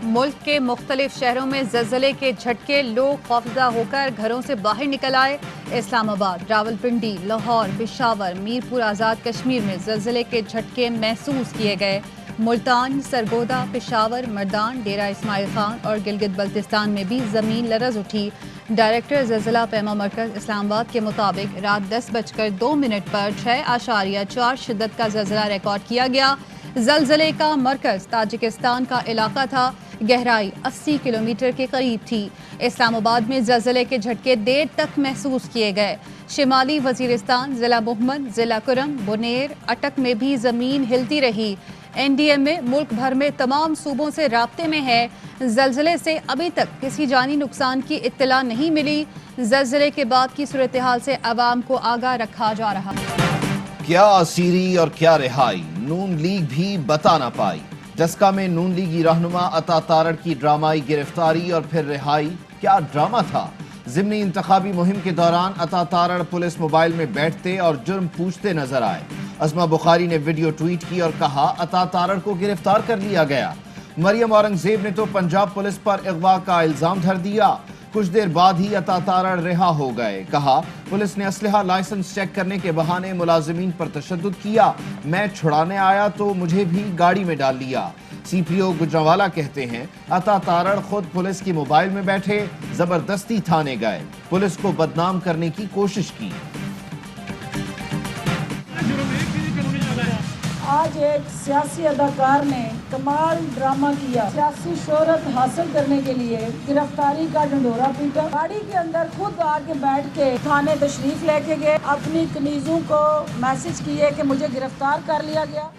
मुल्क के मुख्तलिफ शहरों में ज़लज़ले के झटके, लोग खौफज़दा होकर घरों से बाहर निकल आए। इस्लामाबाद, रावलपिंडी, लाहौर, पेशावर, मीरपुर आज़ाद कश्मीर में ज़लज़ले के झटके महसूस किए गए। मुल्तान, सरगोदा, पेशावर, मर्दान, डेरा इस्माइल खान और गिलगित बल्तिस्तान में भी ज़मीन लरज़ उठी। डायरेक्टर ज़लज़ला पैमा मरकज़ इस्लामाबाद के मुताबिक रात 10:02 पर 6.4 शिद्दत का ज़लज़ला रिकॉर्ड किया गया। ज़लज़ले का मरकज़ ताजिकिस्तान का इलाका था, गहराई 80 किलोमीटर के करीब थी। इस्लामाबाद में ज़लज़ले के झटके देर तक महसूस किए गए। शिमाली वज़ीरिस्तान, ज़िला मुहम्मद, ज़िला कुरम, बुनेर, अटक में भी ज़मीन हिलती रही। NDMA मुल्क भर में तमाम सूबों से राब्ते में है। ज़लज़ले से अभी तक किसी जानी नुकसान की इत्तला नहीं मिली। ज़लज़ले के बाद की सूरत हाल से अवाम को आगाह रखा जा रहा है। क्या असीरी और क्या रिहाई, नून लीग भी बता ना पाई। जस्का में नून लीगी रहनुमा अता तारड़ की ड्रामाई गिरफ्तारी और फिर रिहाई, क्या ड्रामा था। ज़िमनी इंतखाबी मुहिम के दौरान अता तारड़ पुलिस मोबाइल में बैठते और जुर्म पूछते नजर आए। अज़मा बुखारी ने वीडियो ट्वीट की और कहा, अता तारड़ को गिरफ्तार कर लिया गया। मरियम औरंगजेब ने तो पंजाब पुलिस पर अगवा का इल्जाम धर दिया। कुछ देर बाद ही अता तारड़ रिहा हो गए। कहा, पुलिस ने असलहा लाइसेंस चेक करने के बहाने मुलाजिमीन पर तशद्दुद किया। मैं छुड़ाने आया तो मुझे भी गाड़ी में डाल लिया। CPO गुजरांवाला कहते हैं, अता तारड़ खुद पुलिस की मोबाइल में बैठे, जबरदस्ती थाने गए, पुलिस को बदनाम करने की कोशिश की। आज एक सियासी अदाकार ने कमाल ड्रामा किया। सियासी शोहरत हासिल करने के लिए गिरफ्तारी का ढंढोरा पीटा। गाड़ी के अंदर खुद आके बैठ के थाने तशरीफ लेके गए। अपनी कनीजों को मैसेज किए कि मुझे गिरफ्तार कर लिया गया।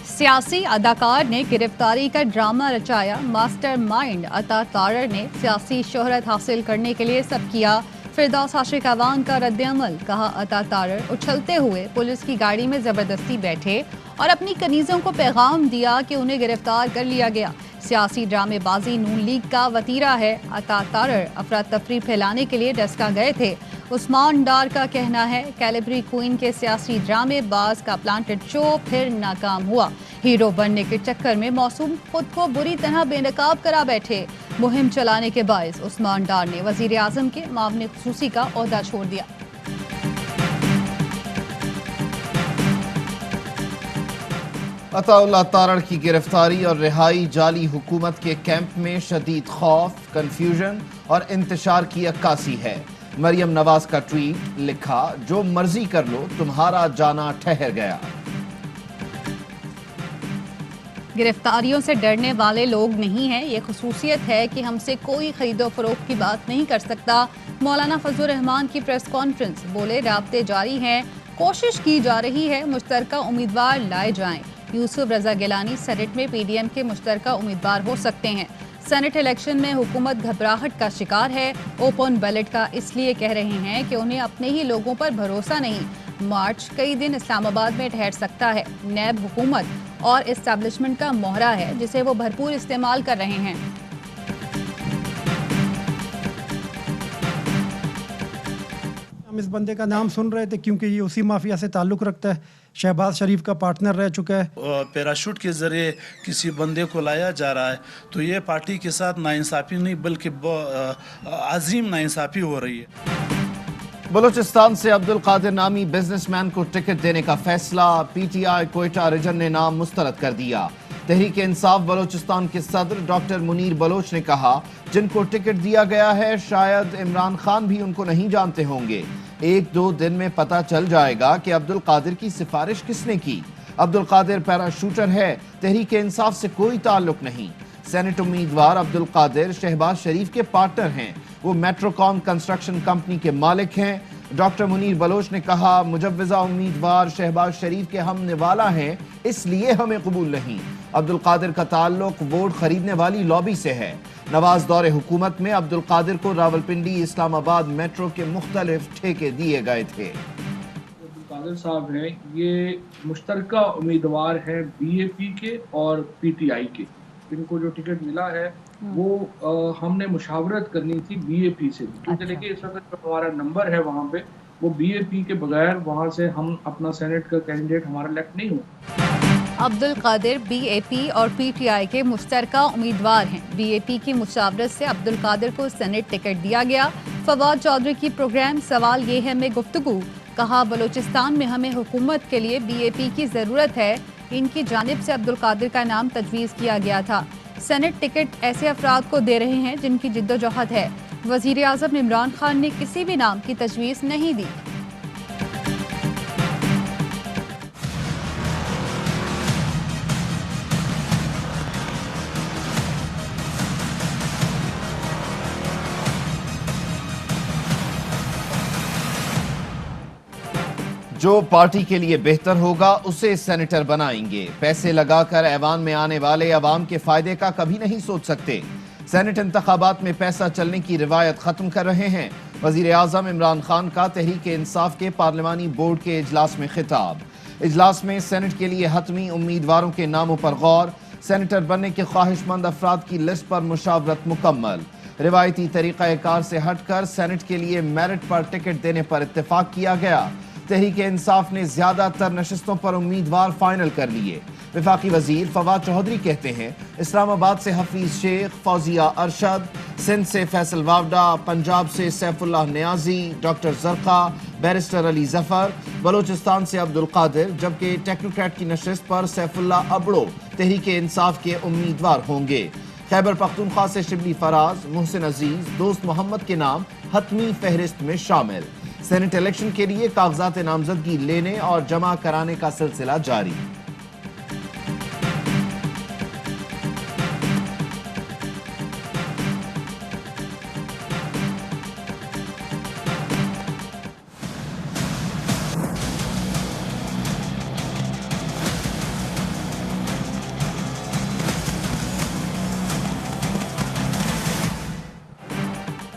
सियासी अदाकार ने गिरफ्तारी का ड्रामा रचाया। मास्टरमाइंड अता तारड़ ने सियासी शोहरत हासिल करने के लिए सब किया। फिरदौस आशिक अवान का रद्द-ए-अमल, कहा, अता तारड़ उछलते हुए पुलिस की गाड़ी में जबरदस्ती बैठे और अपनी कनीजों को पैगाम दिया कि उन्हें गिरफ्तार कर लिया गया। सियासी ड्रामेबाजी नून लीग का वतीरा है। अता तारड़ अफरा तफरी फैलाने के लिए डस्का गए थे। उस्मान डार का कहना है, कैलिबरी क्वीन के सियासी ड्रामेबाज का प्लांटेड शो फिर नाकाम हुआ। हीरो बनने के चक्कर में मौसूम खुद को बुरी तरह बेनकाब करा बैठे। मुहिम चलाने के बायस उस्मान डार ने वजीर आजम के मामले खुसूसी का ओहदा छोड़ दिया। अताउल्लाह तारड़ की गिरफ्तारी और रिहाई, जाली हुकूमत के कैंप में शदीद खौफ, कंफ्यूजन और इंतशार की अक्कासी है। मरियम नवाज का ट्वीट लिखा, जो मर्जी कर लो, तुम्हारा जाना ठहर गया। गिरफ्तारियों से डरने वाले लोग नहीं हैं। ये खुसूसियत है कि हमसे कोई खरीदो फरोख्त की बात नहीं कर सकता। मौलाना फजलुर रहमान की प्रेस कॉन्फ्रेंस, बोले, राब्ते जारी हैं, कोशिश की जा रही है मुश्तरका उम्मीदवार लाए जाएं। यूसुफ रजा गिलानी सेनेट में PDM के मुश्तरका उम्मीदवार हो सकते हैं। सेनेट इलेक्शन में हुकूमत घबराहट का शिकार है। ओपन बैलेट का इसलिए कह रहे हैं कि उन्हें अपने ही लोगों पर भरोसा नहीं। मार्च कई दिन इस्लामाबाद में ठहर सकता है। नैब हुकूमत और एस्टैब्लिशमेंट का मोहरा है, जिसे वो भरपूर इस्तेमाल कर रहे हैं। हम इस बंदे का नाम सुन रहे थे क्योंकि ये उसी माफिया से ताल्लुक़ रखता है। शहबाज शरीफ का पार्टनर रह चुका है। पैराशूट के ज़रिए किसी बंदे को लाया जा रहा है, तो ये पार्टी के साथ नाइंसाफ़ी नहीं बल्कि अजीम नाइंसाफ़ी हो रही है। बलूचिस्तान से अब्दुल कादिर नामी बिजनेसमैन को टिकट देने का फैसला, PTI क्वेटा रीजन ने नाम मुस्तरद कर दिया। तहरीक इंसाफ बलूचिस्तान के सदर डॉक्टर मुनीर बलोच ने कहा, जिनको टिकट दिया गया है शायद इमरान खान भी उनको नहीं जानते होंगे। 1-2 दिन में पता चल जाएगा कि अब्दुल कादिर की सिफारिश किसने की। अब्दुल कादिर पैराशूटर है, तहरीक इंसाफ से कोई ताल्लुक नहीं। सेनेट उम्मीदवार अब्दुल कादिर शहबाज शरीफ के पार्टनर हैं। वो मेट्रोकॉम कंस्ट्रक्शन कंपनी के मालिक हैं। डॉक्टर मुनीर बलोच ने कहा, मुजव्वजा उम्मीदवार शहबाज शरीफ के हम निवाला हैं, इसलिए हमें कबूल नहीं। अब्दुल कादिर का ताल्लुक वोट खरीदने वाली लॉबी से है। नवाज दौरे हुकूमत में अब्दुल कादिर को रावलपिंडी इस्लामाबाद मेट्रो के मुख्तलिफ ठेके दिए गए थे। अब्दुल कादिर साहब हैं, ये मुश्तरका उम्मीदवार हैं BAP के और PTI के। इनको जो टिकट मिला है वो हमने मुशावरत करनी थी BAP से, क्योंकि देखिए इस वक्त जो हमारा नंबर है वहाँ पे वो BAP के बगैर वहाँ से हम अपना सेनेट का कैंडिडेट हमारा इलेक्ट नहीं हुआ। عبد القادر بی اے پی اور پی ٹی آئی کے مشترکہ امیدوار ہیں۔ بی اے پی کی مشاورت سے عبد القادر کو سینٹ ٹکٹ دیا گیا۔ فواد چودھری کی پروگرام سوال یہ ہے میں گفتگو، کہا بلوچستان میں ہمیں حکومت کے لیے بی اے پی کی ضرورت ہے، ان کی جانب سے عبد القادر کا نام تجویز کیا گیا تھا۔ سینٹ ٹکٹ ایسے افراد کو دے رہے ہیں جن کی جدوجہد ہے۔ وزیر اعظم عمران خان نے کسی بھی نام کی تجویز نہیں دی۔ جو پارٹی کے لیے بہتر ہوگا اسے سینیٹر بنائیں گے۔ پیسے لگا کر ایوان میں آنے والے عوام کے فائدے کا کبھی نہیں سوچ سکتے۔ سینٹ انتخابات میں پیسہ چلنے کی روایت ختم کر رہے ہیں۔ وزیر اعظم عمران خان کا تحریک انصاف کے پارلیمانی بورڈ کے اجلاس میں خطاب۔ اجلاس میں سینٹ کے لیے حتمی امیدواروں کے ناموں پر غور، سینیٹر بننے کے خواہش مند افراد کی لسٹ پر مشاورت مکمل۔ روایتی طریقہ کار سے ہٹ کر سینٹ کے لیے میرٹ پر ٹکٹ دینے پر اتفاق کیا گیا۔ تحریک انصاف نے زیادہ تر نشستوں پر امیدوار فائنل کر لیے۔ وفاقی وزیر فواد چودھری کہتے ہیں اسلام آباد سے حفیظ شیخ، فوزیہ ارشد، سندھ سے فیصل واوڈا، پنجاب سے سیف اللہ نیازی، ڈاکٹر زرقا، بیرسٹر علی ظفر، بلوچستان سے عبد القادر، جبکہ ٹیکنوکریٹ کی نشست پر سیف اللہ ابڑو تحریک انصاف کے امیدوار ہوں گے۔ خیبر پختونخوا سے شبلی فراز، محسن عزیز، دوست محمد کے نام حتمی فہرست میں شامل۔ سینٹ الیکشن کے لیے کاغذات نامزدگی لینے اور جمع کرانے کا سلسلہ جاری۔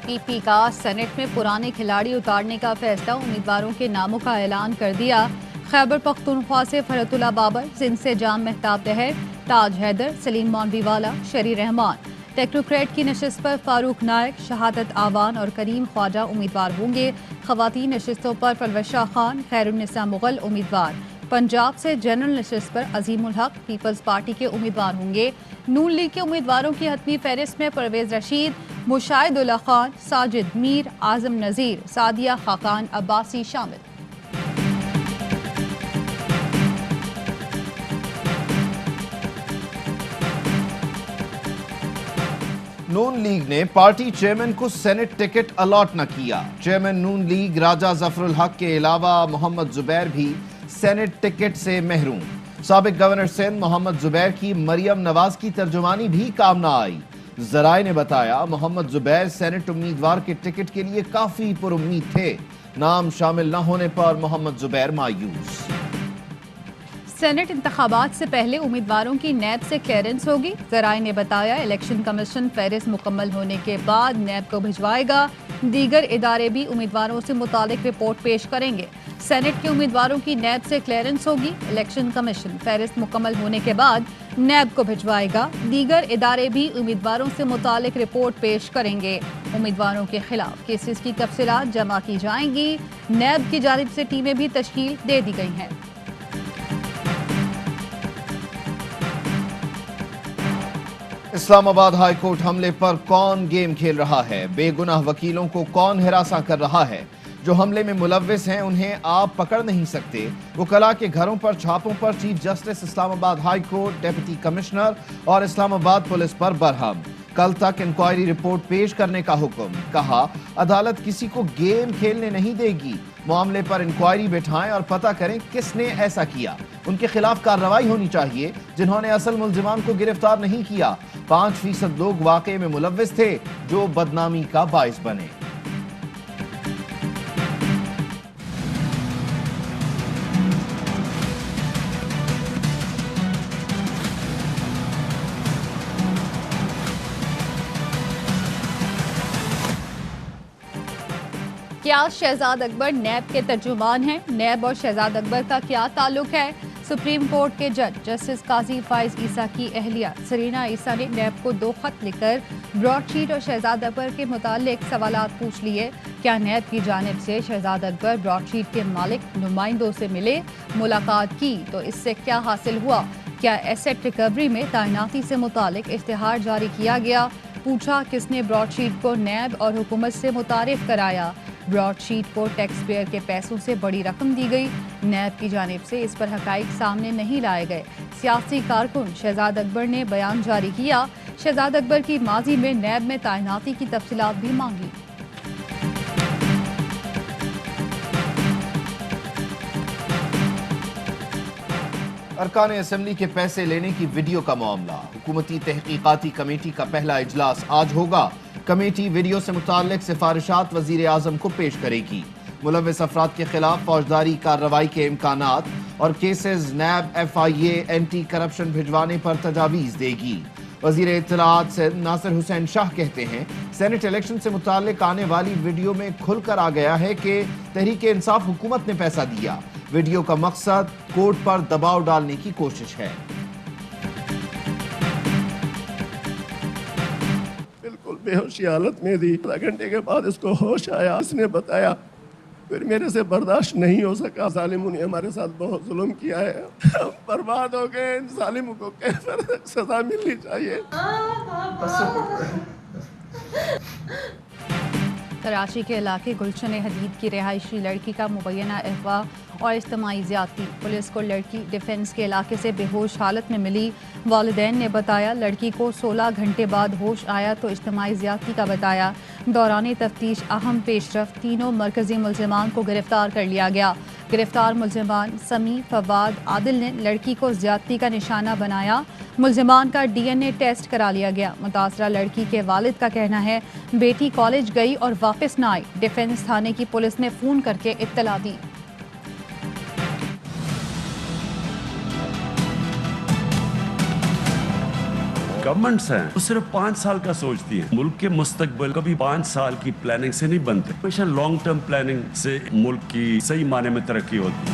پی پی کا سینٹ میں پرانے کھلاڑی اتارنے کا فیصلہ، امیدواروں کے ناموں کا اعلان کر دیا۔ خیبر پختونخوا سے فرحت اللہ بابر، سندھ سے جام مہتاب طاہر، تاج حیدر، سلیم مولوی والا، شری رحمان۔ ٹیکنوکریٹ کی نشست پر فاروق نائک، شہادت آوان اور کریم خواجہ امیدوار ہوں گے۔ خواتین نشستوں پر پرویشہ خان، خیر النساء مغل امیدوار۔ پنجاب سے جنرل نشست پر عظیم الحق، پیپلز پارٹی کے امیدوار ہوں گے۔ نون لیگ کے امیدواروں کی حتمی فہرست میں پرویز رشید، مشاہد اللہ خان، ساجد میر، اعظم نذیر، سعدیہ خاقان عباسی شامل۔ نون لیگ نے پارٹی چیئرمین کو سینٹ ٹکٹ الاٹ نہ کیا۔ چیئرمین نون لیگ راجہ ظفر الحق کے علاوہ محمد زبیر بھی سینٹ ٹکٹ سے محروم۔ سابق گورنر سندھ محمد زبیر کی مریم نواز کی ترجمانی بھی کام نہ آئی۔ ذرائع نے بتایا محمد زبیر سینٹ امیدوار کے ٹکٹ کے لیے کافی پر امید تھے، نام شامل نہ ہونے پر محمد زبیر مایوس۔ سینٹ انتخابات سے پہلے امیدواروں کی نیب سے کلیئرنس ہوگی۔ ذرائع نے بتایا الیکشن کمیشن فہرست مکمل ہونے کے بعد نیب کو بھجوائے گا۔ دیگر ادارے بھی امیدواروں سے متعلق رپورٹ پیش کریں گے۔ سینٹ کے امیدواروں کی نیب سے کلیئرنس ہوگی۔ الیکشن کمیشن فہرست مکمل ہونے کے بعد نیب کو بھجوائے گا۔ دیگر ادارے بھی امیدواروں سے متعلق رپورٹ پیش کریں گے۔ امیدواروں کے خلاف کیسز کی تفصیلات جمع کی جائیں گی۔ نیب کی جانب سے ٹیمیں بھی تشکیل دے دی گئی ہیں۔ اسلام آباد ہائی کورٹ حملے پر کون گیم کھیل رہا ہے؟ بے گناہ وکیلوں کو کون ہراساں کر رہا ہے؟ جو حملے میں ملوث ہیں انہیں آپ پکڑ نہیں سکتے۔ وکلاء کے گھروں پر چھاپوں پر چیف جسٹس اسلام آباد ہائی کورٹ، ڈپٹی کمشنر اور اسلام آباد پولیس پر برہم۔ کل تک انکوائری رپورٹ پیش کرنے کا حکم۔ کہا عدالت کسی کو گیم کھیلنے نہیں دے گی۔ معاملے پر انکوائری بٹھائیں اور پتہ کریں کس نے ایسا کیا۔ ان کے خلاف کارروائی ہونی چاہیے جنہوں نے اصل ملزمان کو گرفتار نہیں کیا۔ 5% لوگ واقعے میں ملوث تھے جو بدنامی کا باعث بنے۔ کیا شہزاد اکبر نیب کے ترجمان ہیں؟ نیب اور شہزاد اکبر کا کیا تعلق ہے؟ سپریم کورٹ کے جج جسٹس قاضی فائز عیسیٰ کی اہلیہ سرینا عیسیٰ نے نیب کو 2 خط لکھ کر براڈ شیٹ اور شہزاد اکبر کے متعلق سوالات پوچھ لیے۔ کیا نیب کی جانب سے شہزاد اکبر براڈ شیٹ کے مالک نمائندوں سے ملے؟ ملاقات کی تو اس سے کیا حاصل ہوا؟ क्या एसेट रिकवरी में तैनाती से मुतालिक इश्तिहार जारी किया गया। पूछा किसने ब्रॉडशीट को नैब और हुकूमत से मुतारिफ कराया। ब्रॉडशीट को टैक्स पेयर के पैसों से बड़ी रकम दी गई। नैब की जानिब से इस पर हकाइक सामने नहीं लाए गए। सियासी कारकुन शहजाद अकबर ने बयान जारी किया। शहजाद अकबर की माजी में नैब में तैनाती की तफसीलात भी मांगी। अरकान असेंबली के पैसे लेने की वीडियो का मामला। हुकूमती तहकीकाती कमेटी का पहला इजलास आज होगा। कमेटी वीडियो से मुताल्लिक सिफारिशात वजीर आजम को पेश करेगी। मुलव्वस अफराद के खिलाफ फौजदारी कार्रवाई के इम्कानात और केसेस नैब FIA एंटी करप्शन भिजवाने पर तजावीज़ देगी। वजीर इत्तलाआत से नासिर हुसैन शाह कहते हैं सेनेट इलेक्शन से मुताल्लिक आने वाली वीडियो में खुलकर आ गया है कि तहरीक इंसाफ हुकूमत ने पैसा दिया। वीडियो का मकसद कोर्ट पर दबाव डालने की कोशिश है। बिल्कुल बेहोशी हालत में थी। आधा घंटे के बाद इसको होश आया। इसने बताया, फिर मेरे से बर्दाश्त नहीं हो सका। जालिमों ने हमारे साथ बहुत जुल्म किया है, हम बर्बाद हो गए। इन जालिमों को कैसे सजा मिलनी चाहिए। कराची के इलाके गुलशन हदीद की रिहायशी लड़की का मुबैना अगवा और इज्तिमाई ज़्यादती। पुलिस को लड़की डिफेंस के इलाके से बेहोश हालत में मिली। वालिदैन ने बताया लड़की को 16 घंटे बाद होश आया तो इज्तिमाई ज़्यादती का बताया। दौरान तफ्तीश अहम पेशरफ तीनों मरकजी मुल्ज़िमान को गिरफ्तार कर लिया गया। गिरफ्तार मुल्ज़िमान समी, फवाद, आदिल ने लड़की को ज़्यादती का निशाना बनाया। मुल्ज़िमान का DNA टेस्ट करा लिया गया। मुतासरा लड़की के वालिद का कहना है बेटी कॉलेज गई और वापस न आई। डिफेंस थाने की पुलिस ने फ़ोन करके इत्तला दी। गवर्नमेंट्स हैं वो सिर्फ 5 साल का सोचती है। मुल्क के मुस्तकबिल कभी 5 साल की प्लानिंग से नहीं बनते। हमेशा लॉन्ग टर्म प्लानिंग से मुल्क की सही माने में तरक्की होती है।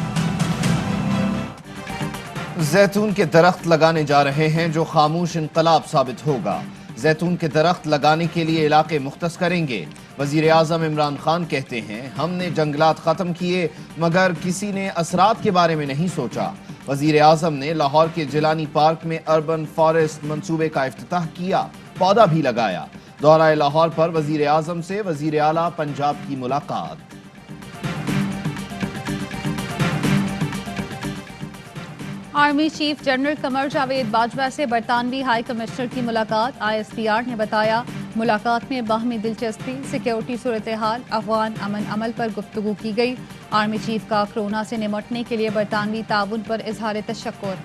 जैतून के दरख्त लगाने जा रहे हैं जो खामोश इनकलाब साबित होगा। जैतून के दरख्त लगाने के लिए इलाके मुख्तस करेंगे। वजीर आजम इमरान खान कहते हैं हमने जंगलात खत्म किए मगर किसी ने असरात के बारे में नहीं सोचा। वजीर आजम ने लाहौर के जिलानी पार्क में अर्बन फॉरेस्ट मंसूबे का इफ्तिताह किया, पौधा भी लगाया। दौरा लाहौर पर वजीर आजम से वजीर आला पंजाब की मुलाकात। Army chief general Qamar Javed Bajwa से बरतानवी हाई कमिश्नर की मुलाकात। ISPR ने बताया मुलाकात में बाहमी दिलचस्पी, सिक्योरिटी सूरत हाल, अफगान अमन अमल पर गुफ्तगू की गई। आर्मी चीफ का कोरोना से निमटने के लिए बरतानवी ताउन पर इजहार तशक्कुर।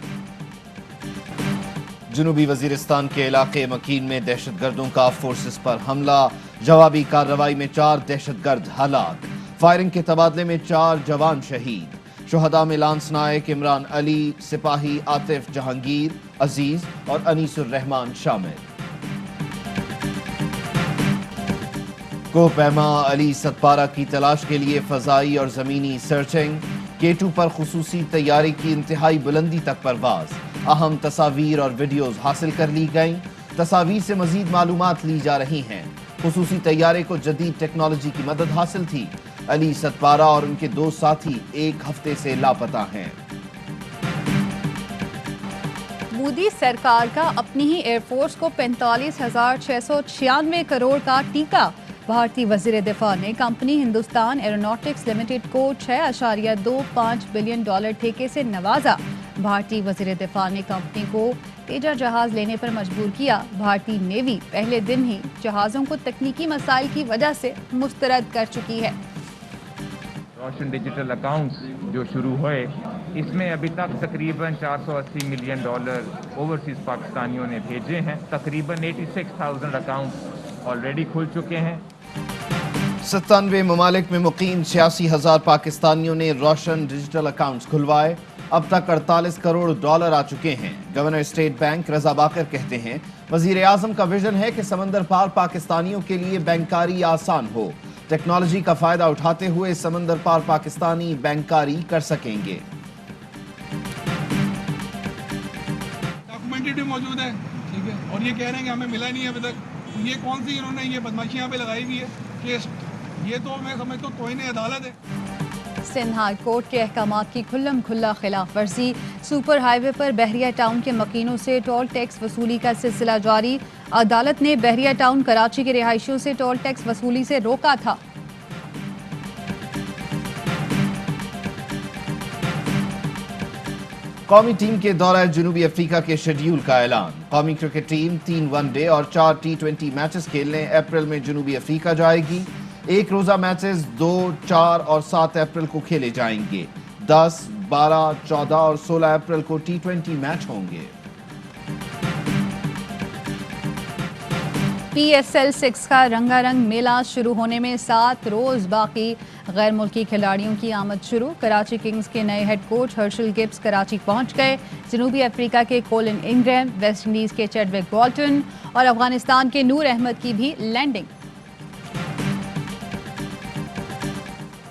जनूबी वजीरिस्तान के इलाके मकीन में दहशतगर्दों का फोर्सेस पर हमला। जवाबी कार्रवाई में 4 दहशतगर्द हलाक। फायरिंग के तबादले में 4 जवान शहीद। शुहदा में लांस नायक इमरान अली, सिपाही आतिफ जहांगीर, अजीज और अनीसुर रहमान शामिल। कोहपैमा अली सतपारा की तलाश के लिए फजाई और जमीनी सर्चिंग। K2 पर खुसूसी तैयारी की इंतहाई बुलंदी तक परवाज। अहम तस्वीर और वीडियोज हासिल कर ली गईं। तस्वीर से मजीद मालूमात ली जा रही हैं। खुसूसी तैयारे को जदीद टेक्नोलॉजी की मदद हासिल थी। अली सतपारा और उनके 2 साथी 1 हफ्ते से लापता हैं। मोदी सरकार का अपनी ही एयरफोर्स को 45,696 करोड़ का टीका। भारतीय वजीर दिफा ने कंपनी हिंदुस्तान एरोनॉटिक्स लिमिटेड को $6.25 बिलियन ठेके से नवाजा। भारतीय वजीर दिफा ने कंपनी को तेजस जहाज लेने पर मजबूर किया। भारतीय नेवी पहले दिन ही जहाज़ों को तकनीकी मसाइल की वजह से मुस्तरद कर चुकी है। रोशन डिजिटल अकाउंट्स जो शुरू हुए, इसमें अभी तक तकरीबन $480 मिलियन ओवरसीज पाकिस्तानियों ने भेजे हैं। तकरीबन 86,000 अकाउंट्स ऑलरेडी खुल चुके हैं। 97 ममालिक में मुकीम 86,000 पाकिस्तानियों ने रोशन डिजिटल अकाउंट्स खुलवाए। अब तक $48 करोड़ आ चुके हैं। गवर्नर स्टेट बैंक रजा बाकर कहते हैं वजीर आजम का विजन है कि समंदर पार पाकिस्तानियों के लिए बैंकारी आसान हो। टेक्नोलॉजी का फायदा उठाते हुए समंदर पार पाकिस्तानी बैंकारी कर सकेंगे। डॉक्यूमेंटेड भी मौजूद है, ठीक है, और ये कह रहे हैं कि हमें मिला नहीं है अभी तक। ये कौन सी इन्होंने ये बदमाशी यहाँ पे लगाई हुई है कि ये तो मैं समझता हूँ तौहीन अदालत है। सिंध हाई कोर्ट के अहकामात की खुल्लम खुल्ला खिलाफ वर्जी। सुपर हाईवे पर बहरिया टाउन के मकीनों से टोल टैक्स वसूली का सिलसिला जारी। अदालत ने बहरिया टाउन कराची के रिहायशियों से टोल टैक्स वसूली से रोका था। कौमी टीम के दौरा जनूबी अफ्रीका के शेड्यूल का ऐलान। कौमी क्रिकेट टीम 3 वनडे और 4 T20 मैचेस खेलने अप्रैल में जनूबी अफ्रीका जाएगी। एक रोजा मैचेस 2, 4 और 7 अप्रैल को खेले जाएंगे। 10, 12, 14 और 16 अप्रैल को T20 मैच होंगे। PSL 6 का रंगारंग मेला शुरू होने में 7 रोज बाकी। गैर मुल्की खिलाड़ियों की आमद शुरू। कराची किंग्स के नए head coach Herschelle Gibbs Karachi पहुंच गए। जनूबी अफ्रीका के कोलिन इंग्रैम, वेस्ट इंडीज के चैडविक बॉल्टन और अफगानिस्तान के नूर अहमद की भी लैंडिंग।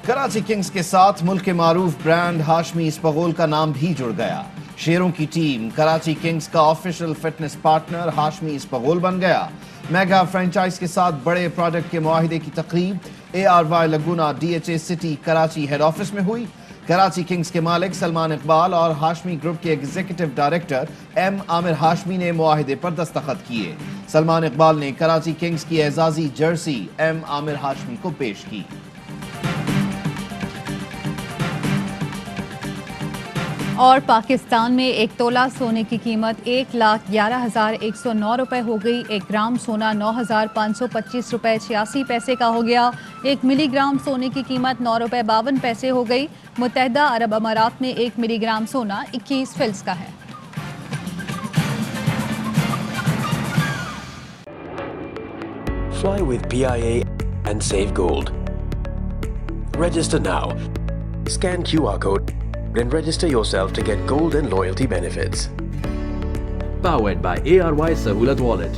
कराची किंग्स के साथ मुल्क के मारूफ ब्रांड हाशमी इस्पगोल का नाम भी जुड़ गया। शेरों की टीम कराची किंग्स का official fitness partner Hashmi Ispaghol बन गया। मेगा फ्रेंचाइज के साथ बड़े प्रोडक्ट के मुआहिदे की तकरीब ARY लगुना DHA city Karachi head office में हुई। कराची किंग्स के मालिक सलमान इकबाल और हाशमी ग्रुप के executive director M Aamir Hashmi ने मुआहिदे पर दस्तखत किए। सलमान इकबाल ने कराची किंग्स की एजाजी जर्सी M आमिर हाशमी को पेश की। और पाकिस्तान में 1 तोला सोने की कीमत 1,11,109 रुपए हो गई। 1 ग्राम सोना 9,525 रुपए 86 पैसे का हो गया। 1 मिलीग्राम सोने की कीमत 9 रुपए 52 पैसे हो गई। मुत्तहदा अरब अमारात में 1 मिलीग्राम सोना 21 फिल्स का है। Fly with PIA and save gold. Register now. Scan QR code and register yourself to get gold and loyalty benefits. Powered by ARY Sahulat Wallet.